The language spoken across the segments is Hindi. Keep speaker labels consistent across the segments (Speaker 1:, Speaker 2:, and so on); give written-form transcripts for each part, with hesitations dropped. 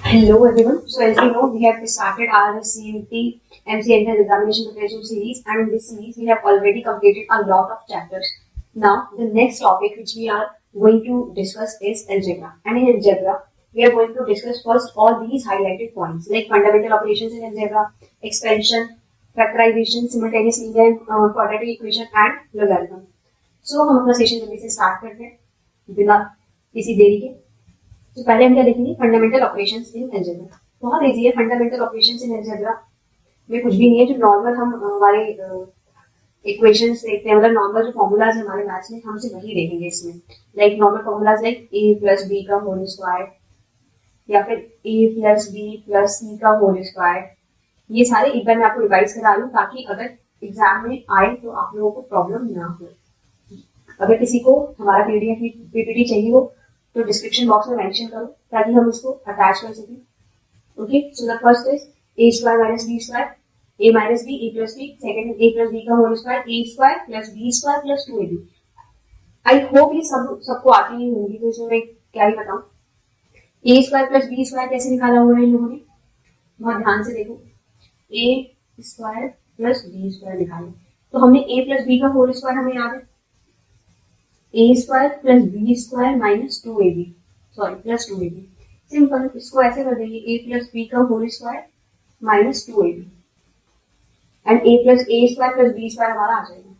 Speaker 1: Hello everyone. So as you know, we have started our CMT MC Entrance Examination Preparation series, and in this series we have already completed a lot of chapters. Now the next topic which we are going to discuss is algebra. And in algebra, we are going to discuss first all these highlighted points like fundamental operations in algebra, expansion, factorization, simultaneous linear quadratic equation and logarithm. So हम अपना सेशन जल्दी से स्टार्ट करते हैं बिना किसी देरी के। तो पहले हम क्या देखेंगे, फंडामेंटल ऑपरेशंस इन अलजेब्रा। बहुत इजी है फंडामेंटल ऑपरेशंस इन अलजेब्रा में, कुछ भी नहीं है। जो नॉर्मल हम हमारे इक्वेशंस देखते हैं, मतलब नॉर्मल जो फॉर्मूलाज है हमारे मैथ्स में, हम से वही देखेंगे इसमें। Like normal formulas like A plus B का होल स्क्वायर या फिर A plus B plus C का होल स्क्वायर, ये सारे एक बार मैं आपको रिवाइज करा लूँ ताकि अगर एग्जाम में आए तो आप लोगों को प्रॉब्लम ना हो। अगर किसी को हमारा पीडीएफ पीपीटी चाहिए हो तो डिस्क्रिप्शन बॉक्स में मेंशन करो ताकि हम उसको अटैच कर सकें। Okay, so the first is a square minus b square, a minus b a plus b, second a plus B का whole square, a square plus B square plus 2ab। I hope ये सबको आती ही होंगी, तो इसमें मैं क्या ही बताऊं। ए स्क्वायर प्लस बी स्क्वायर कैसे निकाला हुआ है इन लोगों ने, बहुत ध्यान से देखो। A square plus B square निकाले तो हमने ए प्लस बी का होल स्क्वायर हमें याद है, a square plus B square minus 2ab, sorry plus 2ab। Simple, इसको ऐसे कर देंगे ए प्लस बी का whole square minus 2ab and a square plus B square हमारा आ जाएगा।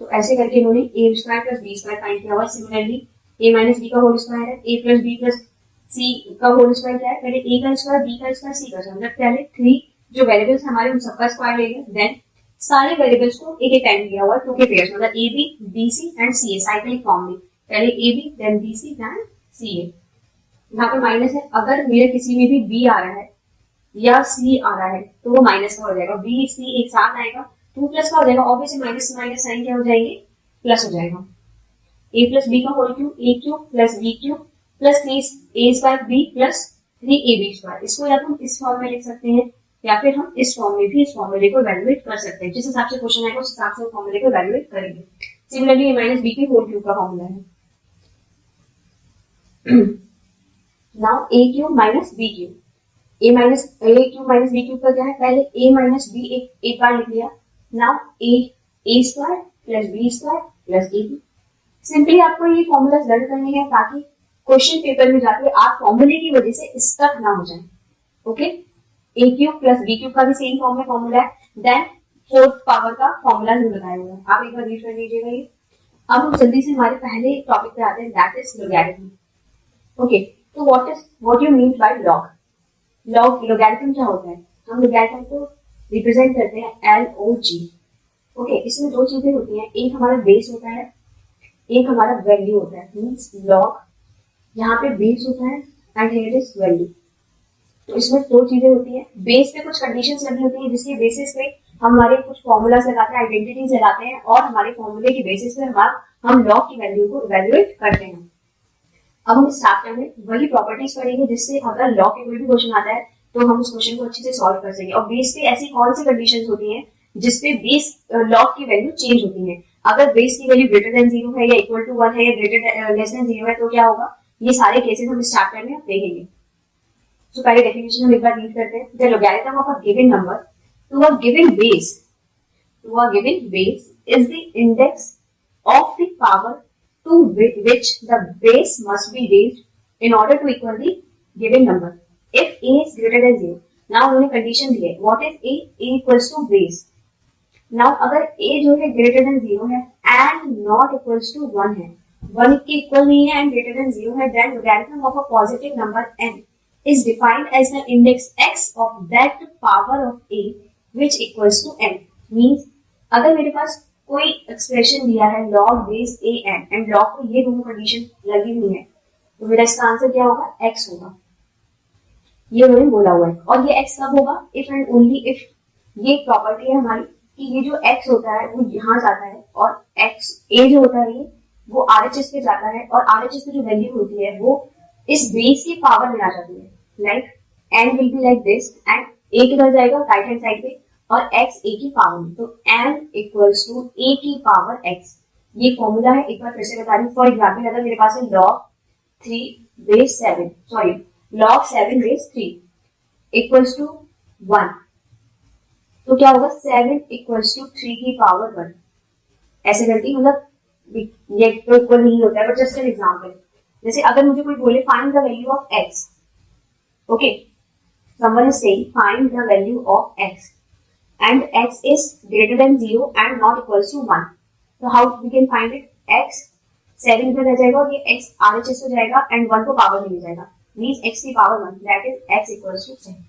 Speaker 1: तो ऐसे करके इन्होंने a square plus B square find किया हुआ। सिमिलरली ए माइनस बी का होल स्क्वायर है, ए प्लस बी प्लस सी का होल स्क्वायर क्या है, पहले ए का स्क्वायर बी का स्क्वायर सी का स्क्वायर, मतलब पहले 3 जो वेरिएबल्स हमारे उन सबका स्क्वायर लेंगे, देन सारे वेरिएबल्स को एक एक टाइम दिया हुआ है 2 के पेयर्स, मतलब a b b c and c a, cyclic form में पहले a b then b c then c a. यहाँ पे माइनस है, अगर मेरे किसी में भी बी आ रहा है या सी आ रहा है तो वो माइनस का हो जाएगा, बी सी एक साथ आएगा 2 प्लस का हो जाएगा, ऑब्वियसली माइनस माइनस साइन क्या हो जाएंगे, प्लस हो जाएगा। ए प्लस बी का whole cube, a cube plus b cube plus 3 a square b plus 3ab square. इसको या तो हम इस फॉर्म में लिख सकते हैं या फिर हम इस फॉर्म में भी इस फॉर्मूले को इवैल्यूएट कर सकते हैं। जिस हिसाब से क्वेश्चन आएगा उस हिसाब से फॉर्मूले को इवैल्यूएट करेंगे। सिमिलरली ए माइनस बी के होल क्यूब का फॉर्मूला है now A cube minus B cube, a cube minus B cube का क्या है, पहले ए माइनस बी एक बार लिख लिया। Now A square plus B square plus A B. Simply आपको ये फॉर्मूला लर्न करने हैं ताकि क्वेश्चन पेपर में जाके आप फॉर्मूले की वजह से स्टक ना हो जाए। ओके, ए क्यूब प्लस बी क्यूब का भी सेम फॉर्म में फॉर्मूला है, देन 4th पावर का फॉर्मूला भी बताया हुआ है, आप एक बार रीड कर लीजिएगा ये। अब हम जल्दी से हमारे पहले टॉपिक पे आते हैं, दैट इज लोगैरिथम। ओके, तो what you mean by logarithm क्या होता है, हम लोगैरिथम को रिप्रेजेंट करते हैं LOG। ओके, इसमें 2 चीजें होती हैं, एक हमारा बेस होता है, एक हमारा वैल्यू होता है, मींस लॉग यहाँ पे बेस होता है एंड हियर इज वैल्यू। तो इसमें 2 चीजें होती हैं, बेस पे कुछ कंडीशंस लगी होती हैं जिसके बेसिस पे हम हमारे कुछ फॉर्मूलास लगाते हैं, आइडेंटिटीज लगाते हैं और हमारे फॉर्मूले के बेसिस पे हम लॉग की वैल्यू को इवैल्यूएट करते हैं। अब हम इस चैप्टर में वही प्रॉपर्टीज पढ़ेंगे जिससे अगर लॉग के कोई भी क्वेश्चन आता है तो हम उस क्वेश्चन को अच्छे से सॉल्व कर सकेंगे। और बेस पे ऐसी कौन सी कंडीशंस होती हैं जिसपे बेस लॉग की वैल्यू चेंज होती है। अगर बेस की वैल्यू ग्रेटर देन 0 है या इक्वल टू 1 है या ग्रेटर लेस देन 0 है तो क्या होगा, ये सारे केसेस हम इस चैप्टर में देखेंगे। तो पहले डेफिनेशन हम एक बार रीड करते हैं। The logarithm of a given number to a given base is the index of the power to which the base must be raised in order to equal the given number if a is greater than 0। now उन्होंने कंडीशन दी है, what is a equals to base। now अगर a जो है greater than 0 है and not equals to 1 है, 1 के इक्वल नहीं है and greater than 0 है, then logarithm of a positive number n is defined as the index x of that power of a which equals to n। means अगर मेरे पास कोई एक्सप्रेशन दिया है log base a n and log को ये दोनों कंडीशन लगी हुई है तो मेरा इसका आंसर क्या होगा, x होगा। ये उन्होंने बोला हुआ है और ये x कब होगा, इफ एंड ओनली इफ ये प्रॉपर्टी है हमारी कि ये जो x होता है वो यहाँ जाता है और x a जो होता है ये वो RHS पे जाता है और RHS पे जो वैल्यू होती है वो इस बेस की पावर में आ जाती है। Like n will be like this and a किधर जाएगा, राइट हैंड साइड पे, और x a की पावर में, तो n इक्वल्स टू a की पावर x। ये फॉर्मूला है, एक बार फिर से बता रही हूँ। फॉर एग्जाम्पल अगर मेरे पास है log 3 base 7 base 3 equals to 1, तो क्या होगा 7 इक्वल्स टू 3 की पावर 1। ऐसे करके मतलब ये तो इक्वल नहीं होता है, बट जस्ट एन एग्जांपल। जैसे अगर मुझे कोई बोले find the value of x, okay, someone is saying find the value of x and x is greater than 0 and not equals to 1, so how we can find it? x 7 इधर रह जाएगा और ये x RHS हो जाएगा एंड 1 को पावर में ले जाएगा, मीन्स x की power 1, that is x equals to 7।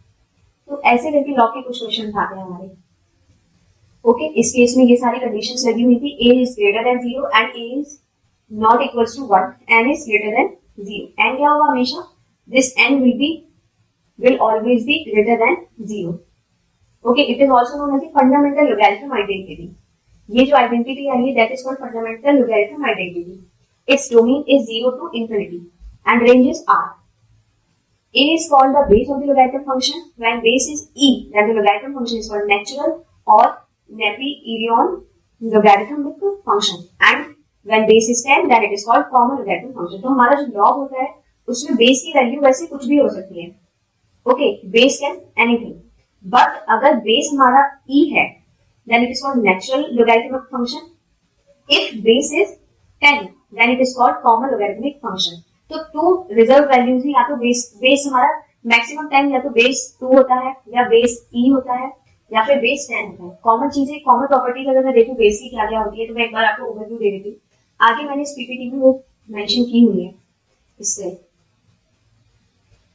Speaker 1: तो ऐसे करके लॉग के कुछ क्वेश्चन आते हैं हमारे। ओके, इस केस में ये सारी कंडीशंस लगी हुई थी, a is greater than 0 and a is not equals to 1, n is greater than 0। n क्या होगा हमेशा? This n will always be greater than 0. Okay, it is also known as the fundamental logarithm identity. ये जो identity आई है, that is called fundamental logarithm identity. Its domain is 0 to infinity and range is r. A is called the base of the logarithm function. When base is e, then the logarithm function is called natural or Napierian logarithmic function. And when base is 10, then it is called common logarithm function. तो हमारा जो log होता है, उसमें base की वैल्यू वैसे कुछ भी हो सकती है। Okay, base can anything, but अगर बेस हमारा e है, then it is called natural logarithmic function. If base is 10, then it is called common logarithmic function. तो टू रिजर्व वैल्यूज ही, या तो बेस हमारा मैक्सिमम टाइम या तो बेस 2 होता है, या बेस e होता है, या फिर बेस 10 होता है। कॉमन चीजें, कॉमन प्रॉपर्टीज अगर मैं देखूं बेस की क्या क्या होती है, तो मैं एक बार आपको ओवरव्यू दे देती हूँ। आगे मैंने इस पीपीटी में वो मेंशन की हुई है इससे।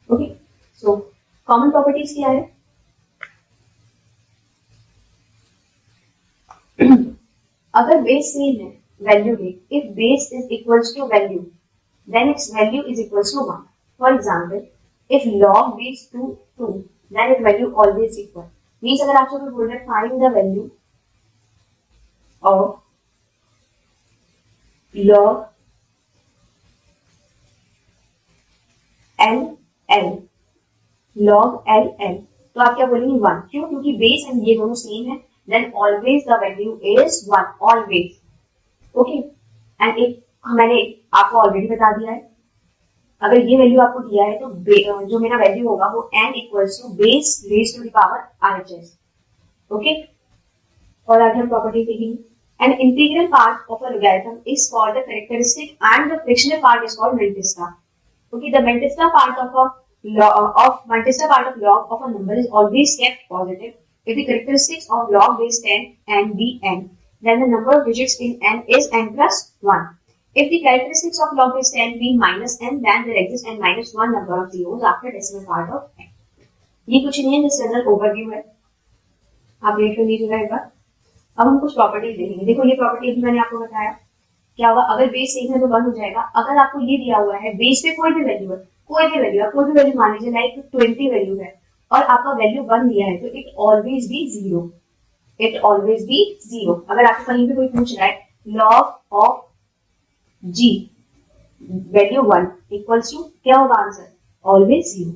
Speaker 1: ओके, सो कॉमन प्रॉपर्टीज क्या है? अगर बेस सेम है, वैल्यू दे, if base is equals to value, then it's value is equals to 1। For example, if log base two 2, then it value always equal. Means अगर आपसे कोई बोल रहा है find the value of log l log l, तो आप क्या बोलेंगे? 1। क्यों? क्योंकि बेस एंड ये दोनों सेम है, then always the value is 1, always. Okay, and एक मैंने आपको ऑलरेडी बता दिया है, अगर ये वैल्यू आपको दिया है तो जो मेरा वैल्यू होगा वो n equals to base raise to the power RHS। Okay, और आगे हम प्रॉपर्टी देखेंगे। An integral part of a logarithm is called the characteristic and the fractional part is called Mantis-Sta. Okay, the Mantis-Sta part of log of a number is always kept positive. If the characteristics of log base 10 and be n, then the number of digits in n is n plus 1. If the characteristics of log base 10 be minus n, then there exists n minus 1 number of zeros after decimal part of n. ये कुछ नहीं है, जस्ट जनरल ओवरव्यू है, आप रेट कर लीजिएगा एक बार। अब हम कुछ प्रॉपर्टीज देखेंगे। देखो, ये प्रॉपर्टी भी मैंने आपको बताया, क्या होगा अगर बेस सेम है तो 1 हो जाएगा। अगर आपको ये दिया हुआ है बेस पे कोई भी वैल्यू है, कोई भी वैल्यू मान लीजिए लाइक 20 वैल्यू है और आपका वैल्यू 1 दिया है, तो it always be 0, it always be 0। अगर आपको कहीं पे कोई पूछ रहा है log of G value 1 equals to, क्या होगा आंसर? ऑलवेज 0।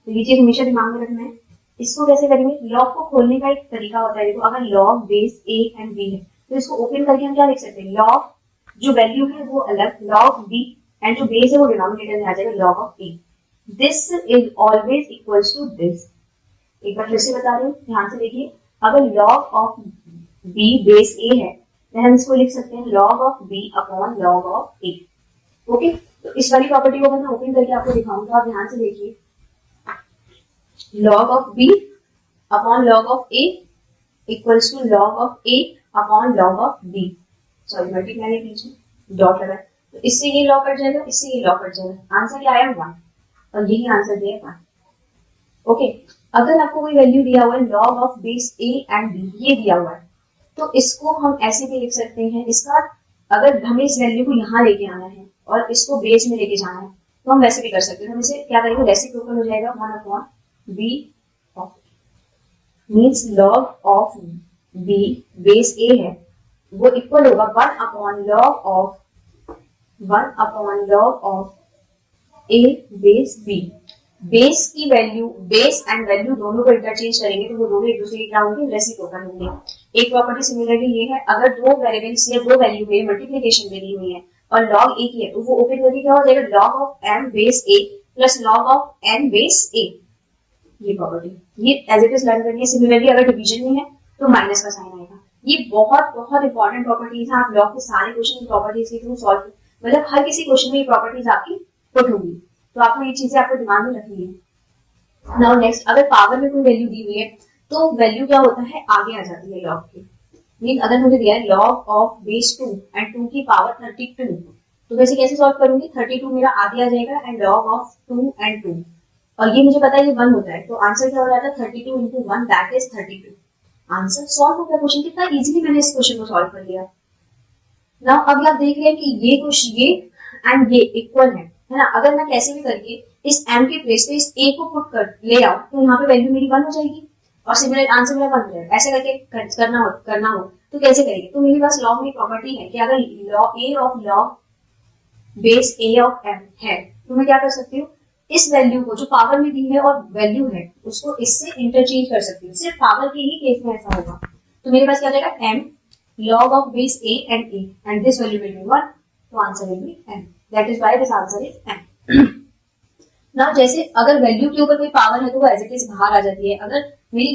Speaker 1: तो ये चीज हमेशा दिमाग में रखना है। इसको कैसे करेंगे? लॉग को खोलने का एक तरीका होता है। देखो, अगर log base a and b है तो इसको ओपन करके हम क्या लिख सकते हैं? लॉग जो वैल्यू है वो अलग, लॉग b, एंड जो बेस है वो डिनोमिनेटर में आ जाएगा log of a। This is always equals to this. एक बार फिर से बता रही हूँ, ध्यान से देखिए। अगर log of b base a है तो हम इसको लिख सकते हैं log of b upon log of a। Okay, तो इस वाली प्रॉपर्टी को मैं ओपन करके आपको दिखाऊंगा, तो आप ध्यान से देखिए। log of b upon log of a equals to log of a upon log of b। Sorry, multiply नहीं कीजिए, डॉट लगा, तो इससे ये लॉग कट जाएगा, इससे ये लॉग कट जाएगा। आंसर क्या आया? 1, और यही आंसर दिया 1। ओके, अगर आपको कोई वैल्यू दिया हुआ है log of base a and b, ये दिया हुआ है, तो इसको हम ऐसे भी लिख सकते हैं। इसका अगर हमें इस वैल्यू को यहाँ लेके आना है और इसको बेस में लेके जाना है तो हम वैसे भी कर सकते हैं। हम इसे क्या करेंगे? रेसिप्रोकल हो जाएगा 1 upon b of means log of b base a है वो इक्वल होगा 1 upon log of a base b। Base की वैल्यू, बेस एंड वैल्यू दोनों को इंटरचेंज करेंगे तो वो दोनों एक दूसरे के क्या होंगे? रेसिप्रोकल होंगे। एक प्रॉपर्टी सिमिलरली ये है, अगर दो वेरिएबल्स या दो वैल्यू में मल्टीप्लिकेशन देनी हुई है और लॉग एक ही है, तो वो ओपन करके क्या हो जाएगा? Log of m base a plus log of n base a। ये प्रॉपर्टी, ये एज इट इज लर्न करनी है। सिमिलरली अगर डिवीजन में है तो माइनस का साइन आएगा। ये बहुत बहुत इंपॉर्टेंट प्रॉपर्टीज है। आप लॉ के सारे क्वेश्चन प्रॉपर्टीज के थ्रू सॉल्व, मतलब हर किसी क्वेश्चन में ये प्रॉपर्टीज आपकी पुट होगी, तो आपको ये चीजें आपको दिमाग में रखनी है। नाउ नेक्स्ट, अगर पावर में कोई वैल्यू दी हुई है तो वैल्यू क्या होता है, आगे आ जाती है लॉग के। मीन अगर मुझे दिया है लॉग ऑफ बेस 2 एंड 2 की पावर 32, तो वैसे कैसे सॉल्व करूंगी, 32 मेरा आगे आ जाएगा एंड लॉग ऑफ 2 एंड 2, और ये मुझे पता है ये 1 होता है, तो आंसर क्या हो जाता है 32 into 1 that is 32। Answer solve हो गया क्वेश्चन। कितना इजीली मैंने इस क्वेश्चन को सॉल्व कर लिया। नाउ अभी आप देख रहे हैं कि ये क्वेश्चन ये एंड ये इक्वल है ना। अगर मैं कैसे भी करके इस m के प्लेस पे इस a को पुट कर ले आओ तो यहाँ पे वैल्यू मेरी 1 हो जाएगी और सिमिलर आंसर मेरा 1 हो जाएगा। ऐसे करके करना हो तो कैसे करेंगे, तो मेरे पास लॉ में प्रॉपर्टी है कि अगर law a of log base a of m है तो मैं क्या कर सकती हूँ, इस वैल्यू को जो पावर में दी है और वैल्यू है उसको इससे इंटरचेंज कर सकती हूँ। सिर्फ पावर के ही केस में ऐसा होगा। तो मेरे पास क्या जाएगा m log of base a and this value will be 1, तो answer will be m, that is why this answer is m। Now जैसे अगर वैल्यू के ऊपर कोई पावर है तो वो एज इट इज बाहर आ जाती है। अगर मेरी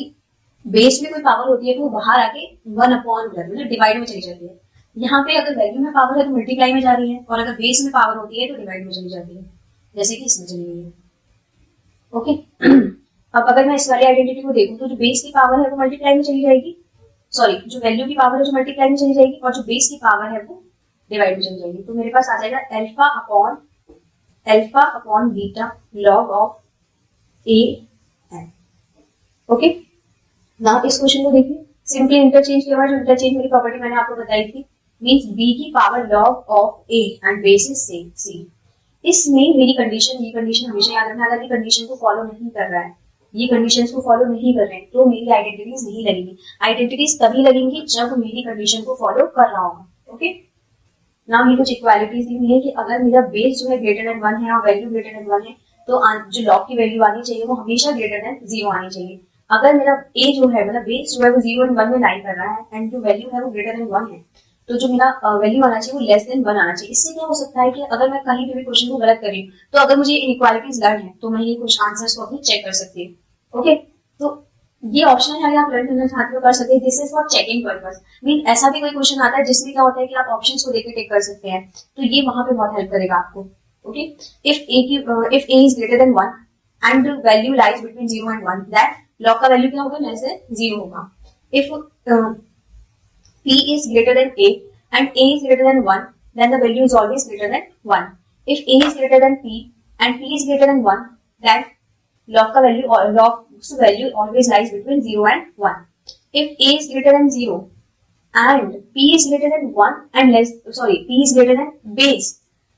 Speaker 1: बेस में कोई पावर होती है तो वो बाहर आके 1 अपॉन मतलब डिवाइड में चली जाती है। यहाँ पे अगर वैल्यू में पावर है तो मल्टीप्लाई में जा रही है, और अगर बेस में पावर होती है तो डिवाइड में चली जाती है, जैसे कि इसमें चली गई है। ओके अब अगर मैं इस वाली आइडेंटिटी को देखूं तो जो बेस की पावर है वो मल्टीप्लाई में चली जाएगी, सॉरी जो वैल्यू की पावर है जो मल्टीप्लाई में चली जाएगी, और जो बेस की पावर है वो डिवाइड में चली जाएगी। तो मेरे पास आ जाएगा alpha upon beta log of A N. Okay now इस क्वेश्चन को देखिए, सिंपली इंटरचेंज के बाद जो इंटरचेंज मेरी प्रॉपर्टी मैंने आपको बताई थी, मींस बी की power log of a and base is same c. इसमें मेरी कंडीशन, ये कंडीशन हमेशा याद रखना, अगर ये कंडीशन को फॉलो नहीं कर रहा है, ये कंडीशंस को फॉलो नहीं कर रहे हैं तो मेरी आइडेंटिटीज नहीं लगेंगी। आइडेंटिटीज तभी लगेंगी जब मेरी कंडीशन को फॉलो कर रहा होगा। ओके नाउ ये कुछ इक्वालिटीज दी हुई है कि अगर मेरा बेस जो है ग्रेटर देन 1 है और वैल्यू ग्रेटर देन 1 है तो जो लॉग की वैल्यू आनी चाहिए वो हमेशा ग्रेटर देन 0 आनी चाहिए। अगर मेरा ए जो है मतलब बेस जो है वो 0 एंड 1 में लाई कर रहा है एंड जो वैल्यू है वो ग्रेटर देन 1 है, तो जो मेरा वैल्यू आना चाहिए वो लेस देन 1 आना चाहिए। इससे क्या हो सकता है कि अगर मैं कहीं पे भी क्वेश्चन को गलत कर रही हूँ तो अगर मुझे इनइक्वालिटीज लर्न है तो मैं ये कुछ आंसर्स को अपने चेक कर सकती हूँ। ओके तो ये ऑप्शन है, अगर आप लर्न करना चाहते हो कर सकते हैं। This is for checking purpose. Mean ऐसा भी कोई क्वेश्चन आता है जिसमें क्या होता है कि आप ऑप्शंस को देख के टिक कर सकते हैं, तो ये वहां पे बहुत हेल्प करेगा आपको। Okay if A is greater than 1 and the value lies between 0 and 1 that log का वैल्यू क्या होगा, लेस देन 0 होगा। If p is greater than a and a is greater than 1 then the value is always greater than 1. If a is greater than p and p is greater than 1 then log का value or log's value always lies between 0 and 1. If a is greater than 0 and p is greater than 1 and p is greater than base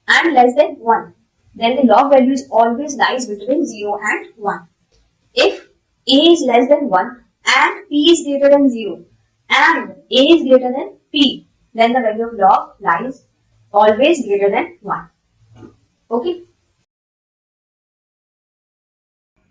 Speaker 1: and less than 1 then the log value is always lies between 0 and 1. If a is less than 1 and p is greater than 0 and a is greater than p then the value of log lies always greater than 1. Okay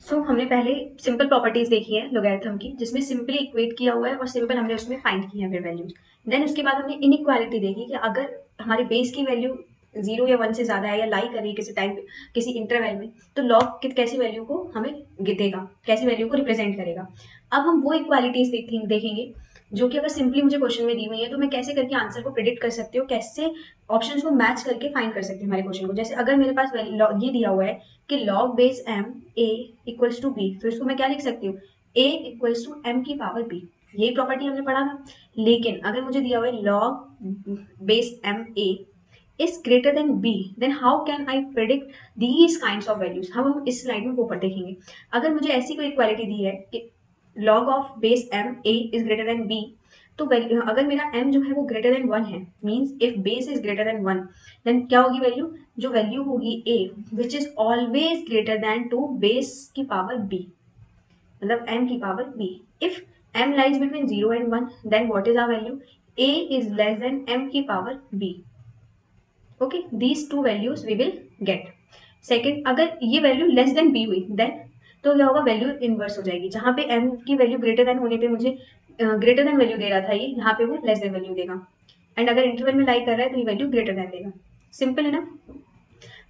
Speaker 1: सो हमने पहले सिंपल प्रॉपर्टीज देखी है लोगैरिथम की, जिसमें सिंपली इक्वेट किया हुआ है और सिंपल हमने उसमें फाइंड की है फिर वैल्यूज। देन उसके बाद हमने इनइक्वालिटी देखी कि अगर हमारे बेस की वैल्यू 0 या 1 से ज्यादा है या लाई कर रही है किसी टाइम पे किसी इंटरवल में, तो लॉग कैसी वैल्यू को हमें देगा, कैसी वैल्यू को रिप्रेजेंट करेगा। अब हम वो इक्वालिटीज देखेंगे जो कि अगर सिंपली मुझे क्वेश्चन में दी हुई है तो मैं कैसे करके आंसर को प्रिडिक्ट कर सकती हूँ, कैसे ऑप्शंस को मैच करके फाइंड कर सकती हूँ हमारे क्वेश्चन को। जैसे अगर मेरे पास ये दिया हुआ है कि log base m a equals to b, तो इसको मैं क्या लिख सकती हूँ, a इक्वल्स टू m की पावर b। यही प्रॉपर्टी हमने पढ़ा था। लेकिन अगर मुझे दिया हुआ है log base m a is greater than b then how can I predict these kinds of values। हम इस स्लाइड में वो पर देखेंगे। अगर मुझे ऐसी कोई इक्वालिटी दी है कि log of base m a is greater than b, तो अगर मेरा m जो है वो ग्रेटर देन 1 है, means if base is greater than 1 then क्या होगी वैल्यू, जो वैल्यू होगी a which is always greater than to base की पावर b, मतलब m की power b। If m lies between 0 and 1 then what is our value, a is less than m की power b। Okay these two values we will get. Second, अगर ये वैल्यू लेस देन b हुई देन तो क्या होगा, वैल्यू इनवर्स हो जाएगी। जहां पे m की वैल्यू ग्रेटर देन होने पे मुझे ग्रेटर देन वैल्यू दे रहा था ये, यहाँ पे वो लेस देन वैल्यू देगा। एंड अगर इंटरवल में लाई कर रहा है तो ये वैल्यू ग्रेटर देन देगा। सिंपल है ना।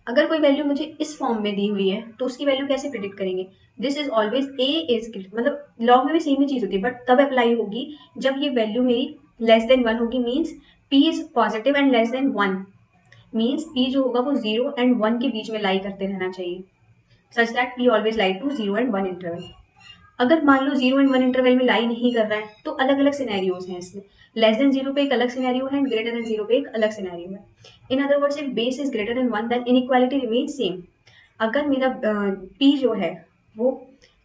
Speaker 2: अगर कोई वैल्यू मुझे इस फॉर्म में दी हुई है तो उसकी वैल्यू कैसे प्रिडिक्ट करेंगे? This is always a is मतलब लॉग में भी सेम ही चीज होती है, बट तब अप्लाई होगी जब ये वैल्यू मेरी लेस देन 1 होगी, means P is positive and less than 1, means P जो होगा वो 0 एंड 1 के बीच में लाई करते रहना चाहिए, such that P always lie to 0 and 1 interval. अगर मान लो 0 एंड 1 इंटरवल में लाई नहीं कर रहा है तो अलग अलग सिनेरियोज हैं इसमें। लेस देन 0 पे एक अलग सिनेरियो है एंड ग्रेटर देन 0 पे एक अलग सिनेरियो है। In other words, if base is greater than 1 then inequality remain same. अगर मेरा पी जो है वो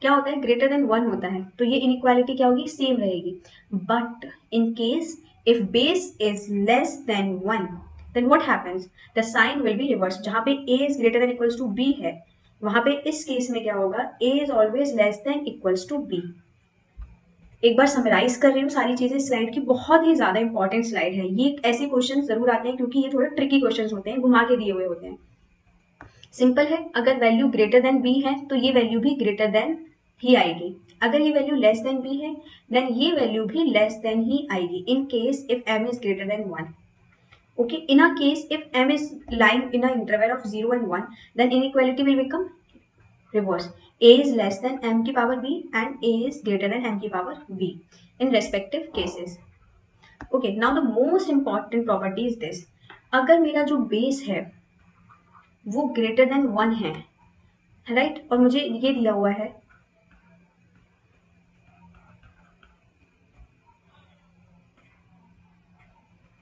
Speaker 2: क्या होता है, ग्रेटर देन 1 होता है, तो ये इनइक्वालिटी क्या होगी, सेम रहेगी। But in case if base is less than 1 then what happens, the sign will be reverse. जहां पे a is greater than equals to b है, वहां पे इस केस में क्या होगा, a is always less than equals to b। एक बार समराइज कर रही हूँ सारी चीजें, स्लाइड की बहुत ही ज्यादा इंपॉर्टेंट स्लाइड है। ये ऐसे क्वेश्चन जरूर आते हैं क्योंकि ये थोड़े ट्रिकी क्वेश्चन होते हैं, घुमा के दिए हुए होते हैं। सिंपल है, अगर वैल्यू ग्रेटर देन बी है तो ये वैल्यू भी ग्रेटर देन ही आएगी। अगर ये वैल्यू लेस देन बी है देन ये वैल्यू भी लेस देन ही आएगी, इन case if m is greater than 1। Okay, in a case if m is lying in an interval of 0 and 1, then inequality will become reverse. A is less than m की power b and a is greater than m की power b in respective cases. Okay, now the most important property is this. अगर मेरा जो base है वो greater than 1 है, राइट, और मुझे ये दिया हुआ है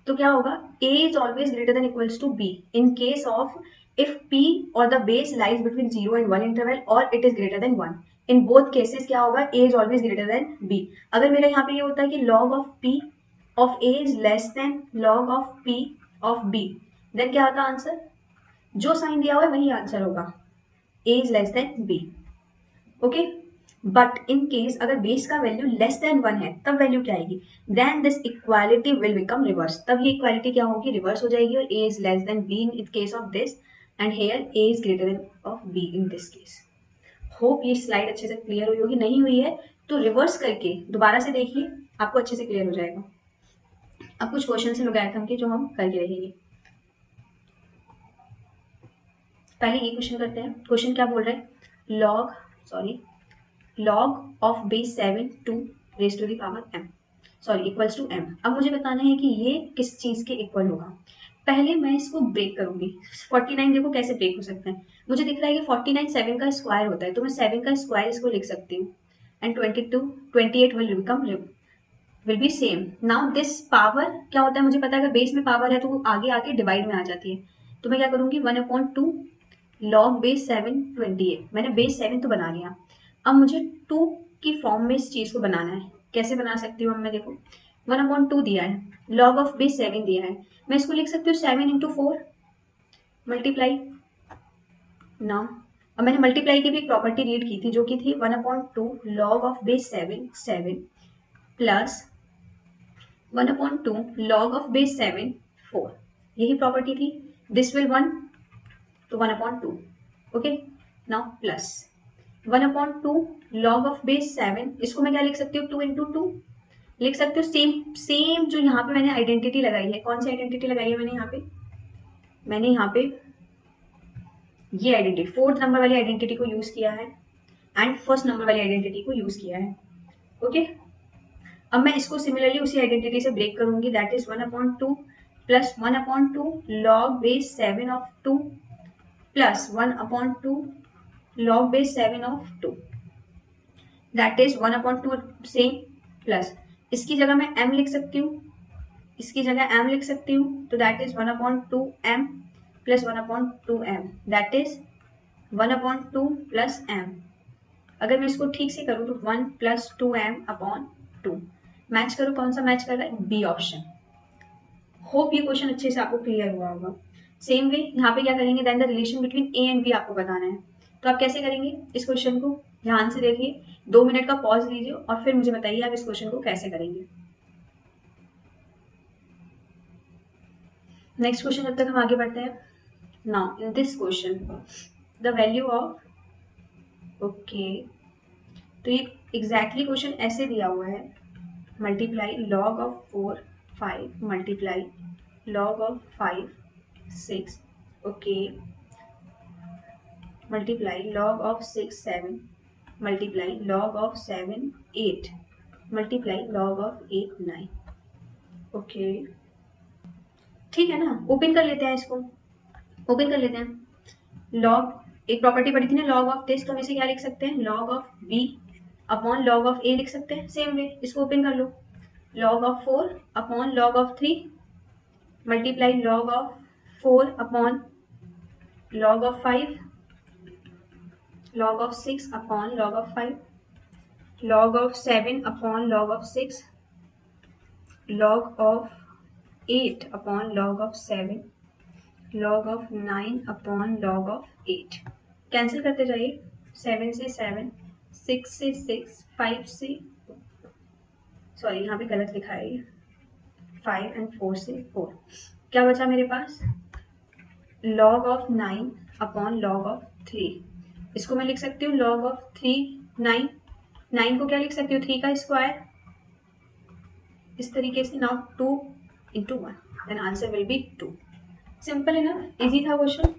Speaker 2: तो क्या होगा, a is always greater than equals to b in case of if p or the base lies between 0 and 1 interval or it is greater than 1. in both cases क्या होगा, a is always greater than b. अगर मेरा यहाँ पे ये होता है कि log of p of a is less than log of p of b, then क्या आता आंसर, जो साइन दिया हुआ है वही आंसर होगा, a is less than b. Okay, but in case अगर बेस का वैल्यू लेस देन 1 है तब वैल्यू क्या आएगी, then this equality will become reverse. तब ये इक्वालिटी क्या होगी, रिवर्स हो जाएगी और a is less than b in case of this and here a is greater than of b in this case. Hope ये स्लाइड अच्छे से क्लियर हुई होगी, नहीं हुई है तो रिवर्स करके दोबारा से देखिए, आपको अच्छे से क्लियर हो जाएगा। अब कुछ क्वेश्चन से लोगैरिथम के जो हम करके रहेंगे। पहले ये क्वेश्चन करते हैं। क्वेश्चन क्या बोल रहे हैं, log of base 7 to raised to the power m equals to m। अब मुझे बताना है कि ये किस चीज के इक्वल होगा। पहले मैं इसको ब्रेक करूंगी। 49 देखो कैसे ब्रेक हो सकता है, मुझे दिख रहा है कि 49 7 का स्क्वायर होता है, तो मैं 7 का स्क्वायर इसको लिख सकती हूँ and 28 will be same. Now this power क्या होता है, मुझे पता है अगर बेस में पावर है तो वो आगे आके डिवाइड में आ जाती है, तो मैं क्या करूंगी 1/2 लॉग बेस 7 28। मैंने बेस 7 तो बना लिया, अब मुझे 2 की फॉर्म में इस चीज को बनाना है। कैसे बना सकती हूँ, मैं देखो 1/2 दिया है, लॉग ऑफ बेस 7 दिया है, मैं इसको लिख सकती हूँ 7 into 4 मल्टीप्लाई। नाउ अब मैंने मल्टीप्लाई की भी एक प्रॉपर्टी रीड की थी जो कि थी 1/2 log of base 7 plus 1/2 log of base 7 4, यही प्रॉपर्टी थी। दिस विल 1 तो 1/2, okay. Now plus 1/2 log of base 7, इसको मैं क्या लिख सकती हूँ 2 into 2 लिख सकती हूँ। सेम जो यहाँ पे मैंने आइडेंटिटी लगाई है, कौन सी आइडेंटिटी लगाई है मैंने यहाँ पे ये आइडेंटिटी, 4th नंबर वाली आइडेंटिटी को यूज किया है एंड 1st नंबर वाली आइडेंटिटी को यूज किया है, ओके। अब मैं इसको सिमिलरली उसी आइडेंटिटी से ब्रेक करूंगी, that is 1/2 plus 1/2 log base 7 of 2 plus 1/2 log base 7 of 2, that is 1/2 same, plus इसकी जगह मैं m लिख सकती हूँ, इसकी जगह m लिख सकती हूँ, तो that is 1/2 m plus 1/2 m, that is 1/2 plus m। अगर मैं इसको ठीक से करूँ तो 1 प्लस 2m/2 मैच करो, कौन सा मैच कर रहा है, बी ऑप्शन। होप ये क्वेश्चन अच्छे से आपको क्लियर हुआ होगा। सेम वे यहाँ पे क्या करेंगे, then the relation between A and B आपको बताना है, तो आप कैसे करेंगे इस क्वेश्चन को, ध्यान से देखिए, 2 मिनट का पॉज लीजिए और फिर मुझे बताइए आप इस क्वेश्चन को कैसे करेंगे। नेक्स्ट क्वेश्चन जब तक हम आगे बढ़ते हैं। Now in this question the value of, okay, तो ये एग्जैक्टली क्वेश्चन ऐसे दिया हुआ है, multiply log of 4 5 multiply log of 5 6, okay. Multiply log of 6 7 multiply log of 7 8 multiply log of 8 9। Okay ठीक है ना, ओपन कर लेते हैं इसको, ओपन कर लेते हैं। लॉग एक प्रॉपर्टी पढ़ी थी ना लॉग ऑफ दिस, तो हम इसे क्या लिख सकते हैं, log of b upon log of a लिख सकते हैं। सेम वे इसको ओपन कर लो, log of 4 upon log of 3 multiply log of 4 upon log of 5 log of 6 upon log of 5 log of 7 upon log of 6 log of 8 upon log of 7 log of 9 upon log of 8। Cancel करते जाइए, 7 से 7, 6 से 6, 5 से सॉरी यहाँ पे गलत लिखा है ये, 5 एंड 4 से 4। क्या बचा मेरे पास, log of 9 upon log of 3। इसको मैं लिख सकती हूँ log of 3 9, 9 को क्या लिख सकती हूँ 3 का स्क्वायर, इस तरीके से। Now 2 into 1 then answer will be 2। Simple है ना, इजी था क्वेश्चन।